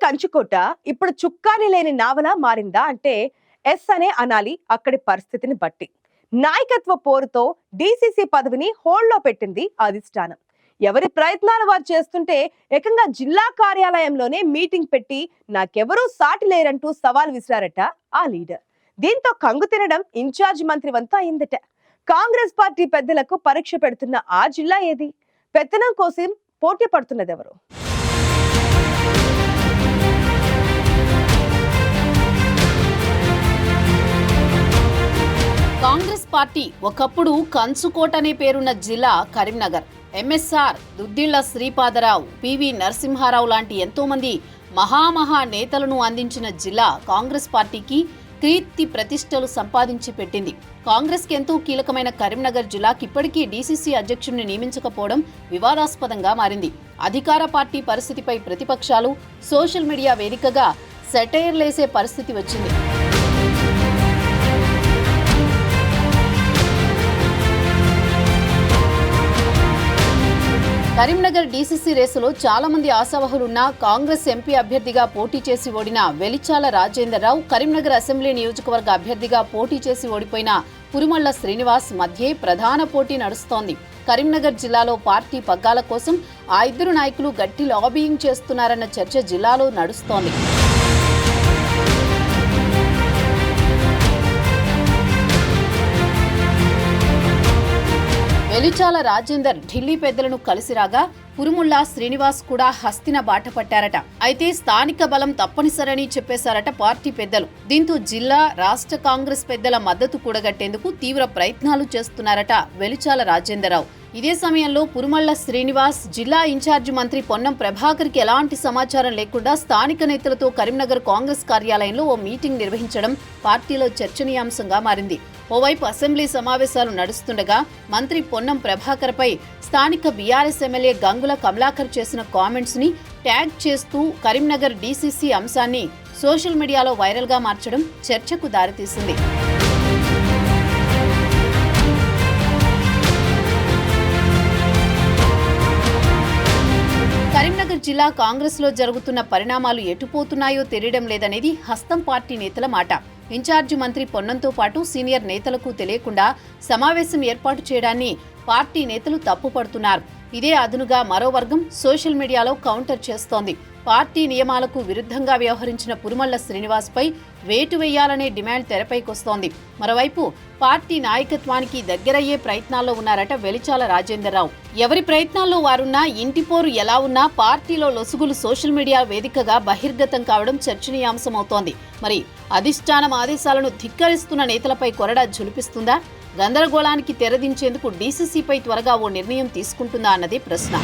కంచుకోట ఇప్పుడు చుక్కాని లేని నావలా మారిందా అంటే ఎస్ అనే అనాలి అక్కడి పరిస్థితిని బట్టి. నాయకత్వ పోరుతో డీసీసీ పదవిని హోల్డ్లో పెట్టింది అధిష్టానం. ఎవరి ప్రయత్నాలు వారు చేస్తుంటే ఏకంగా జిల్లా కార్యాలయంలోనే మీటింగ్ పెట్టి నాకెవరూ సాటి లేరంటూ సవాల్ విసిరారట ఆ లీడర్. దీంతో కంగు తినడం ఇన్ఛార్జ్ మంత్రి వంతు అయిందట. కాంగ్రెస్ పార్టీ పెద్దలకు పరీక్ష పెడుతున్న ఆ జిల్లా ఏది? పెత్తనం కోసం పోటీ పడుతున్నదెవరు? కాంగ్రెస్ పార్టీ ఒకప్పుడు కంచుకోట అనే పేరున్న జిల్లా కరీంనగర్. ఎంఎస్ఆర్, దుద్దిళ్ల శ్రీపాదరావు, పివి నరసింహారావు లాంటి ఎంతో మంది మహామహా నేతలను అందించిన జిల్లా కాంగ్రెస్ పార్టీకి కీర్తి ప్రతిష్టలు సంపాదించి పెట్టింది. కాంగ్రెస్కి ఎంతో కీలకమైన కరీంనగర్ జిల్లాకి ఇప్పటికీ డీసీసీ అధ్యక్షుడిని నియమించకపోవడం వివాదాస్పదంగా మారింది. అధికార పార్టీ పరిస్థితిపై ప్రతిపక్షాలు సోషల్ మీడియా వేదికగా సెటైర్లేసే పరిస్థితి వచ్చింది. కరీంనగర్ డీసీసీ రేసులో చాలా మంది ఆశావహులున్న కాంగ్రెస్ ఎంపీ అభ్యర్థిగా పోటీ చేసి ఓడిన వెలిచాల రాజేందర్ రావు, కరీంనగర్ అసెంబ్లీ నియోజకవర్గ అభ్యర్థిగా పోటీ చేసి ఓడిపోయిన పురుమళ్ల శ్రీనివాస్ మధ్యే ప్రధాన పోటీ నడుస్తోంది. కరీంనగర్ జిల్లాలో పార్టీ పగ్గాల కోసం ఆ ఇద్దరు నాయకులు గట్టి లాబియింగ్ చేస్తున్నారన్న చర్చ జిల్లాలో నడుస్తోంది. వెలిచాల రాజేందర్ ఢిల్లీ పెద్దలను కలిసి రాగా పురుముళ్ల శ్రీనివాస్ కూడా హస్తిన బాట పట్టారట. అయితే స్థానిక బలం తప్పనిసరని చెప్పేశారట పార్టీ పెద్దలు. దీంతో జిల్లా, రాష్ట్ర కాంగ్రెస్ పెద్దల మద్దతు కూడగట్టేందుకు తీవ్ర ప్రయత్నాలు చేస్తున్నారట వెలిచాల రాజేందర్రావు. ఇదే సమయంలో పురుమళ్ల శ్రీనివాస్ జిల్లా ఇన్ఛార్జి మంత్రి పొన్నం ప్రభాకర్కి ఎలాంటి సమాచారం లేకుండా స్థానిక నేతలతో కరీంనగర్ కాంగ్రెస్ కార్యాలయంలో ఓ మీటింగ్ నిర్వహించడం పార్టీలో చర్చనీయాంశంగా మారింది. ఓవైపు అసెంబ్లీ సమావేశాలు నడుస్తుండగా మంత్రి పొన్నం ప్రభాకర్పై స్థానిక బీఆర్ఎస్ ఎమ్మెల్యే గంగుల కమలాకర్ చేసిన కామెంట్స్ ని ట్యాగ్ చేస్తూ కరీంనగర్ డీసీసీ అంశాన్ని సోషల్ మీడియాలో వైరల్గా మార్చడం చర్చకు దారితీసింది. కరీంనగర్ జిల్లా కాంగ్రెస్ లో జరుగుతున్న పరిణామాలు ఎటుపోతున్నాయో తెలియడం లేదనేది హస్తం పార్టీ నేతల మాట. ఇన్ఛార్జి మంత్రి పొన్నంతో పాటు సీనియర్ నేతలకు తెలియకుండా సమావేశం ఏర్పాటు చేయడాన్ని పార్టీ నేతలు తప్పుపడుతున్నారు. ఇదే అదునుగా మరో వర్గం సోషల్ మీడియాలో కౌంటర్ చేస్తోంది. పార్టీ నియమాలకు విరుద్ధంగా వ్యవహరించిన పురుమళ్ల శ్రీనివాస్ పై వేటు వేయాలనే డిమాండ్ తెరపైకొస్తోంది. మరోవైపు పార్టీ నాయకత్వానికి దగ్గరయ్యే ప్రయత్నాల్లో ఉన్నారట వెలిచాల రాజేందర్రావు. ఎవరి ప్రయత్నాల్లో వారున్నా, ఇంటిపోరు ఎలా ఉన్నా పార్టీలో లొసుగులు సోషల్ మీడియా వేదికగా బహిర్గతం కావడం చర్చనీయాంశమవుతోంది. మరి అధిష్టానం ఆదేశాలను ధిక్కరిస్తున్న నేతలపై కొరడా ఝులిపిస్తుందా? గందరగోళానికి తెరదించేందుకు డీసీసీపై త్వరగా ఓ నిర్ణయం తీసుకుంటుందా అన్నదే ప్రశ్న.